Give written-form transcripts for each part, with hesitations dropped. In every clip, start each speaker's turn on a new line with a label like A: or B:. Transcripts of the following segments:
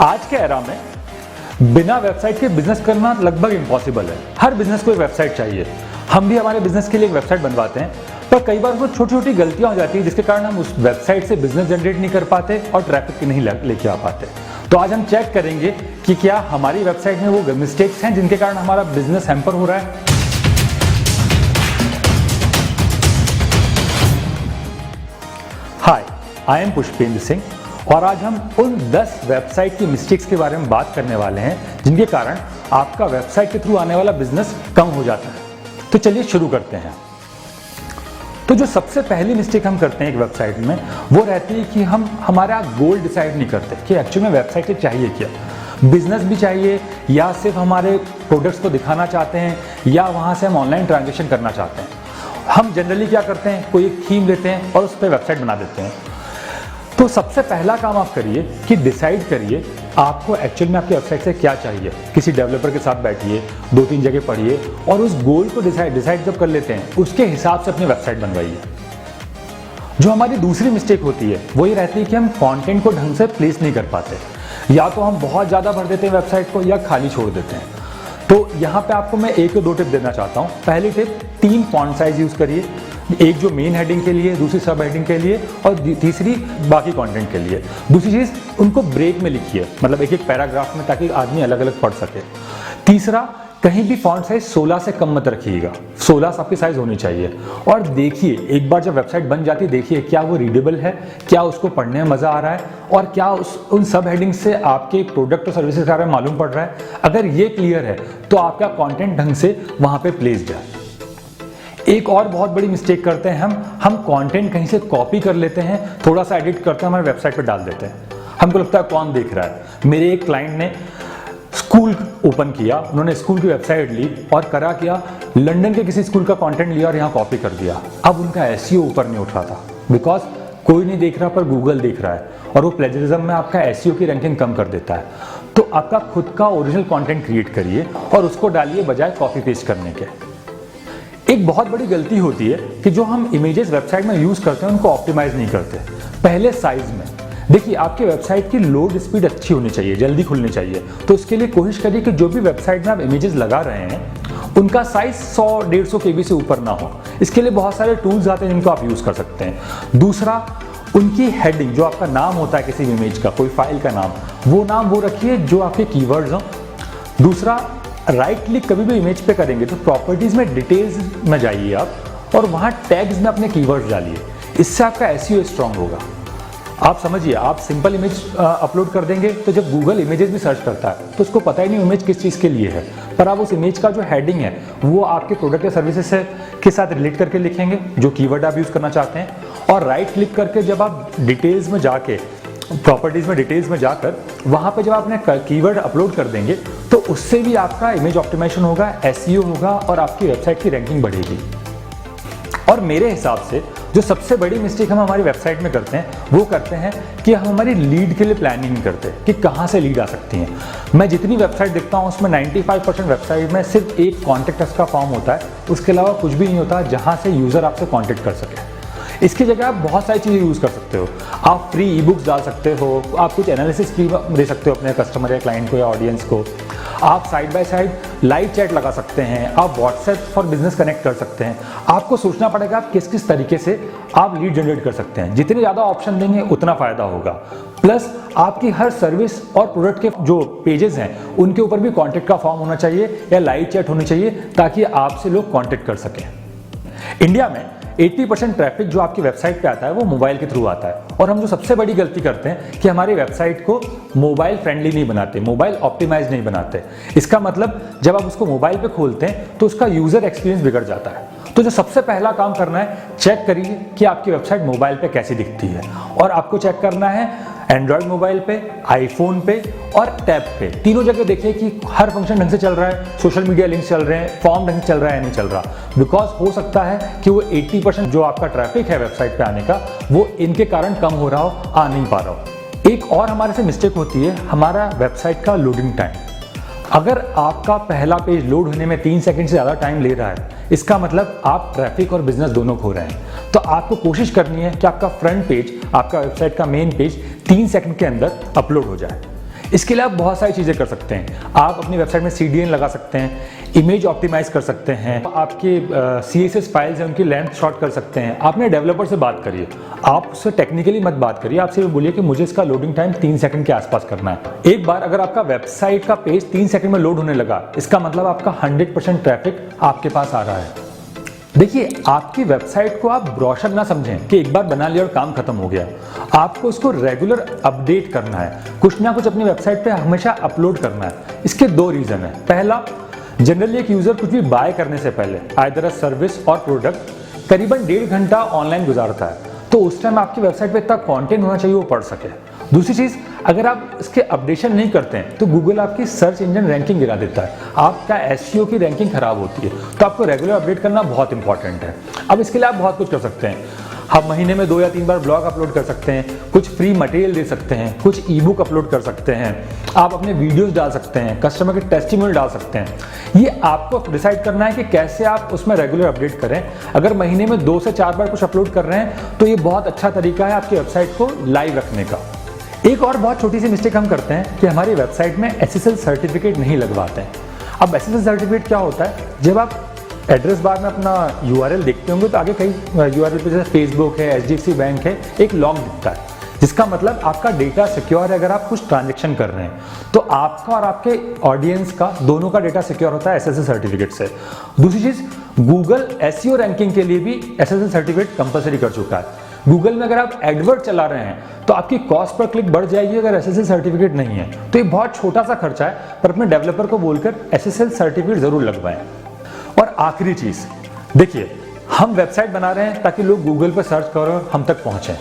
A: आज के एरा में बिना वेबसाइट के बिजनेस करना लगभग इम्पॉसिबल है। हर बिजनेस को एक वेबसाइट चाहिए। हम भी हमारे बिजनेस के लिए एक वेबसाइट बनवाते हैं, पर कई बार वो छोटी छोटी गलतियां हो जाती है जिसके कारण हम उस वेबसाइट से बिजनेस जनरेट नहीं कर पाते और ट्रैफिक नहीं लेके आ पाते। तो आज हम चेक करेंगे कि क्या हमारी वेबसाइट में वो मिस्टेक्स हैं जिनके कारण हमारा बिजनेस हैम्पर हो रहा है। हाय, आई एम पुष्पेंद्र सिंह और आज हम उन 10 वेबसाइट की मिस्टेक्स के बारे में बात करने वाले हैं जिनके कारण आपका वेबसाइट के थ्रू आने वाला बिजनेस कम हो जाता है। तो चलिए शुरू करते हैं। तो जो सबसे पहली मिस्टेक हम करते हैं एक वेबसाइट में वो रहती है कि हम हमारा गोल डिसाइड नहीं करते कि एक्चुअली में वेबसाइट से चाहिए क्या। बिजनेस भी चाहिए या सिर्फ हमारे प्रोडक्ट्स को दिखाना चाहते हैं या वहाँ से हम ऑनलाइन ट्रांजेक्शन करना चाहते हैं। हम जनरली क्या करते हैं, कोई एक थीम लेते हैं और उस पर वेबसाइट बना देते हैं। तो सबसे पहला काम आप करिए कि डिसाइड करिए आपको एक्चुअल में आपकी वेबसाइट से क्या चाहिए। किसी डेवलपर के साथ बैठिए, 2-3 जगह पढ़िए और उस गोल को डिसाइड जब कर लेते हैं उसके हिसाब से अपनी वेबसाइट बनवाइए। जो हमारी दूसरी मिस्टेक होती है वो ये रहती है कि हम कंटेंट को ढंग से प्लेस नहीं कर पाते। या तो हम बहुत ज़्यादा भर देते हैं वेबसाइट को या खाली छोड़ देते हैं। तो यहाँ पे आपको मैं 1 या 2 टिप देना चाहता हूँ। पहली टिप, 3 फॉन्ट साइज यूज़ करिए। एक जो मेन हेडिंग के लिए, दूसरी सब हेडिंग के लिए और तीसरी बाकी कंटेंट के लिए। दूसरी चीज़, उनको ब्रेक में लिखिए, मतलब एक एक पैराग्राफ में, ताकि आदमी अलग अलग पढ़ सके। तीसरा, कहीं भी फॉन्ट साइज 16 से कम मत रखिएगा। 16 आपकी साइज होनी चाहिए। और देखिए, एक बार जब वेबसाइट बन जाती है, देखिए क्या वो रीडेबल है, क्या उसको पढ़ने में मज़ा आ रहा है और क्या उन सब हेडिंग से आपके प्रोडक्ट और सर्विसेज के बारे में मालूम पड़ रहा है। अगर ये क्लियर है तो आपका कंटेंट ढंग से वहाँ पे प्लेस्ड है। एक और बहुत बड़ी मिस्टेक करते हैं हम कंटेंट कहीं से कॉपी कर लेते हैं, थोड़ा सा एडिट करते हैं, हमारे वेबसाइट पे डाल देते हैं। हमको लगता है कौन देख रहा है। मेरे एक क्लाइंट ने स्कूल ओपन किया, उन्होंने स्कूल की वेबसाइट ली और करा क्या, लंदन के किसी स्कूल का कंटेंट लिया और यहाँ कॉपी कर दिया। अब उनका एसईओ ऊपर नहीं उठ रहा था, बिकॉज कोई नहीं देख रहा पर गूगल देख रहा है और वो प्लेजरिज्म में आपका एसईओ की रैंकिंग कम कर देता है। तो आपका खुद का ओरिजिनल कंटेंट क्रिएट करिए और उसको डालिए बजाय कॉपी पेस्ट करने के। एक बहुत बड़ी गलती होती है कि जो हम इमेजेस वेबसाइट में यूज करते हैं उनको ऑप्टिमाइज नहीं करते। पहले साइज में देखिए, आपकी वेबसाइट की लोड स्पीड अच्छी होनी चाहिए, जल्दी खुलनी चाहिए। तो इसके लिए कोशिश करिए कि जो भी वेबसाइट में आप इमेजेस लगा रहे हैं उनका साइज 100-150 KB से ऊपर ना हो। इसके लिए बहुत सारे टूल्स आते हैं जिनको आप यूज कर सकते हैं। दूसरा, उनकी हेडिंग, जो आपका नाम होता है किसी भी इमेज का, कोई फाइल का नाम, वो नाम वो रखिए जो आपके कीवर्ड्स हों। दूसरा, राइट क्लिक कभी भी इमेज पे करेंगे तो प्रॉपर्टीज में डिटेल्स में जाइए आप और वहाँ टैग्स में अपने कीवर्ड्स डालिए। इससे आपका एसईओ स्ट्रांग होगा। आप समझिए, आप सिंपल इमेज अपलोड कर देंगे तो जब गूगल इमेजेस भी सर्च करता है तो उसको पता ही नहीं इमेज किस चीज़ के लिए है, पर आप उस इमेज का जो हेडिंग है वो आपके प्रोडक्ट या सर्विसेज के साथ रिलेट करके लिखेंगे, जो कीवर्ड आप यूज़ करना चाहते हैं। और राइट क्लिक करके जब आप डिटेल्स में जाके, प्रॉपर्टीज में डिटेल्स में जाकर वहाँ पे जब आप अपने कीवर्ड अपलोड कर देंगे तो उससे भी आपका इमेज ऑप्टिमाइजेशन होगा, एसईओ होगा और आपकी वेबसाइट की रैंकिंग बढ़ेगी। और मेरे हिसाब से जो सबसे बड़ी मिस्टेक हम हमारी वेबसाइट में करते हैं वो करते हैं कि हम हमारी लीड के लिए प्लानिंग नहीं करते कि कहाँ से लीड आ सकती हैं। मैं जितनी वेबसाइट देखता हूँ उसमें 95% वेबसाइट में सिर्फ एक कॉन्टेक्ट अस का फॉर्म होता है, उसके अलावा कुछ भी नहीं होता जहाँ से यूज़र आपसे कॉन्टेक्ट कर सके। इसकी जगह आप बहुत सारी चीज़ें यूज़ कर सकते हो। आप फ्री ई बुक्स डाल सकते हो, आप कुछ एनालिसिस की दे सकते हो अपने कस्टमर या क्लाइंट को या ऑडियंस को। आप side by side live chat लगा सकते हैं, आप व्हाट्सएप फॉर बिजनेस कनेक्ट कर सकते हैं। आपको सोचना पड़ेगा आप किस किस तरीके से आप लीड जनरेट कर सकते हैं। जितने ज़्यादा ऑप्शन देंगे उतना फ़ायदा होगा। प्लस आपकी हर सर्विस और प्रोडक्ट के जो पेजेस हैं उनके ऊपर भी कॉन्टेक्ट का फॉर्म होना चाहिए या लाइव चैट होनी चाहिए ताकि आपसे लोग कॉन्टेक्ट कर सकें। इंडिया में 80% ट्रैफिक जो आपकी वेबसाइट पे आता है वो मोबाइल के थ्रू आता है और हम जो सबसे बड़ी गलती करते हैं कि हमारी वेबसाइट को मोबाइल फ्रेंडली नहीं बनाते, मोबाइल ऑप्टिमाइज नहीं बनाते। इसका मतलब जब आप उसको मोबाइल पे खोलते हैं तो उसका यूज़र एक्सपीरियंस बिगड़ जाता है। तो जो सबसे पहला काम करना है, चेक करिए कि आपकी वेबसाइट मोबाइल पे कैसी दिखती है। और आपको चेक करना है एंड्रॉयड मोबाइल पे, आईफोन पे और टैब पे, तीनों जगह देखिए कि हर फंक्शन ढंग से चल रहा है, सोशल मीडिया लिंक्स चल रहे हैं, फॉर्म ढंग से चल रहा है या नहीं चल रहा। बिकॉज हो सकता है कि वो 80% जो आपका ट्रैफिक है वेबसाइट पे आने का वो इनके कारण कम हो रहा हो, आ नहीं पा रहा हो। एक और हमारे से मिस्टेक होती है हमारा वेबसाइट का लोडिंग टाइम। अगर आपका पहला पेज लोड होने में 3 सेकंड से ज़्यादा टाइम ले रहा है, इसका मतलब आप ट्रैफिक और बिजनेस दोनों खो रहे हैं। तो आपको कोशिश करनी है कि आपका फ्रंट पेज, आपका वेबसाइट का मेन पेज 3 सेकंड के अंदर अपलोड हो जाए। इसके लिए आप बहुत सारी चीज़ें कर सकते हैं। आप अपनी वेबसाइट में CDN लगा सकते हैं, इमेज ऑप्टिमाइज कर सकते हैं, आपके CSS फाइल्स हैं उनकी लेंथ शॉर्ट कर सकते हैं। आपने डेवलपर से बात करिए, आप उससे टेक्निकली मत बात करिए, आपसे बोलिए कि मुझे इसका लोडिंग टाइम 3 सेकंड के आसपास करना है। एक बार अगर आपका वेबसाइट का पेज 3 सेकंड में लोड होने लगा, इसका मतलब आपका 100% ट्रैफिक आपके पास आ रहा है। देखिए, आपकी वेबसाइट को आप ब्रोशर ना समझें कि एक बार बना लिया और काम खत्म हो गया। आपको उसको रेगुलर अपडेट करना है, कुछ ना कुछ अपनी वेबसाइट पे हमेशा अपलोड करना है। इसके 2 रीजन है। पहला, जनरली एक यूजर कुछ भी बाय करने से पहले आइदर अ सर्विस और प्रोडक्ट करीबन 1.5 घंटा ऑनलाइन गुजारता है, तो उस टाइम आपकी वेबसाइट पे इतना कंटेंट होना चाहिए वो पढ़ सके। दूसरी चीज, अगर आप इसके अपडेशन नहीं करते हैं तो गूगल आपकी सर्च इंजन रैंकिंग गिरा देता है, आपका SEO की रैंकिंग खराब होती है। तो आपको रेगुलर अपडेट करना बहुत इंपॉर्टेंट है। अब इसके लिए आप बहुत कुछ कर सकते हैं। हम महीने में 2 या 3 बार ब्लॉग अपलोड कर सकते हैं, कुछ फ्री मटेरियल दे सकते हैं, कुछ ईबुक अपलोड कर सकते हैं, आप अपने वीडियोस डाल सकते हैं, कस्टमर के टेस्टिमोनियल डाल सकते हैं। ये आपको डिसाइड करना है कि कैसे आप उसमें रेगुलर अपडेट करें। अगर महीने में 2 से 4 बार कुछ अपलोड कर रहे हैं तो ये बहुत अच्छा तरीका है आपकी वेबसाइट को लाइव रखने का। एक और बहुत छोटी सी मिस्टेक हम करते हैं कि हमारी वेबसाइट में SSL सर्टिफिकेट नहीं लगवाते हैं। अब SSL सर्टिफिकेट क्या होता है, जब आप एड्रेस बार में अपना URL देखते होंगे तो आगे कई URL पे जैसे फेसबुक है, HDFC बैंक है, एक लॉग दिखता है, जिसका मतलब आपका डेटा सिक्योर है। अगर आप कुछ ट्रांजेक्शन कर रहे हैं तो आपका और आपके ऑडियंस का दोनों का डेटा सिक्योर होता है SSL सर्टिफिकेट से। दूसरी चीज, गूगल SEO रैंकिंग के लिए भी SSL सर्टिफिकेट कंपलसरी कर चुका है। गूगल में अगर आप एडवर्ट चला रहे हैं तो आपकी कॉस्ट पर क्लिक बढ़ जाएगी अगर SSL सर्टिफिकेट नहीं है। तो ये बहुत छोटा सा खर्चा है, पर अपने डेवलपर को बोलकर SSL सर्टिफिकेट जरूर लगवाएं। और आखिरी चीज, देखिए, हम वेबसाइट बना रहे हैं ताकि लोग गूगल पर सर्च करें और हम तक पहुंचे।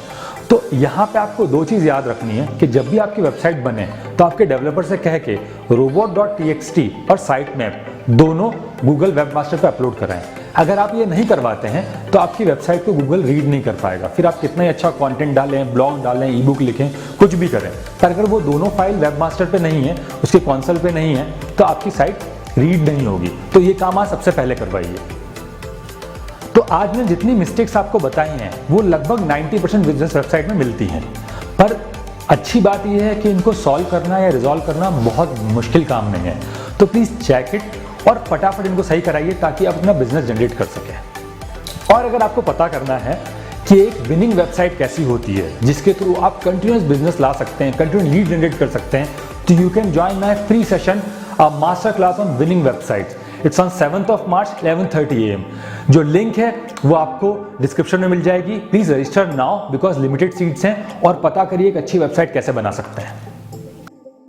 A: तो यहाँ पे आपको 2 चीज याद रखनी है कि जब भी आपकी वेबसाइट बने तो आपके डेवलपर से कह के robot.txt और साइट मैप दोनों गूगल वेबमास्टर पे अपलोड कराएं। अगर आप ये नहीं करवाते हैं तो आपकी वेबसाइट को गूगल रीड नहीं कर पाएगा। फिर आप कितना ही अच्छा कंटेंट डालें, ब्लॉग डालें, ईबुक लिखें, कुछ भी करें, पर अगर वो दोनों फाइल वेबमास्टर पे नहीं है, उसके कंसोल पे नहीं है, तो आपकी साइट रीड नहीं होगी। तो ये काम आप सबसे पहले करवाइए। तो आज मैंने जितनी मिस्टेक्स आपको बताई हैं वो लगभग 90% बिजनेस वेबसाइट में मिलती हैं, पर अच्छी बात यह है कि इनको सॉल्व करना या रिजॉल्व करना बहुत मुश्किल काम नहीं है। तो प्लीज़ चेक इट और फटाफट इनको सही कराइए ताकि आप अपना बिजनेस जनरेट कर सकें। और अगर आपको पता करना है कि एक विनिंग वेबसाइट कैसी होती है जिसके थ्रू आप कंटिन्यूस बिजनेस ला सकते हैं, कंटिन्यूस लीड जनरेट कर सकते हैं, तो you can join my free session, a master class on winning websites. It's on 7th of March 11:30 AM। जो लिंक है वो आपको डिस्क्रिप्शन में मिल जाएगी। Please register now because limited seats हैं और पता करिए एक अच्छी वेबसाइट कैसे बना सकते हैं।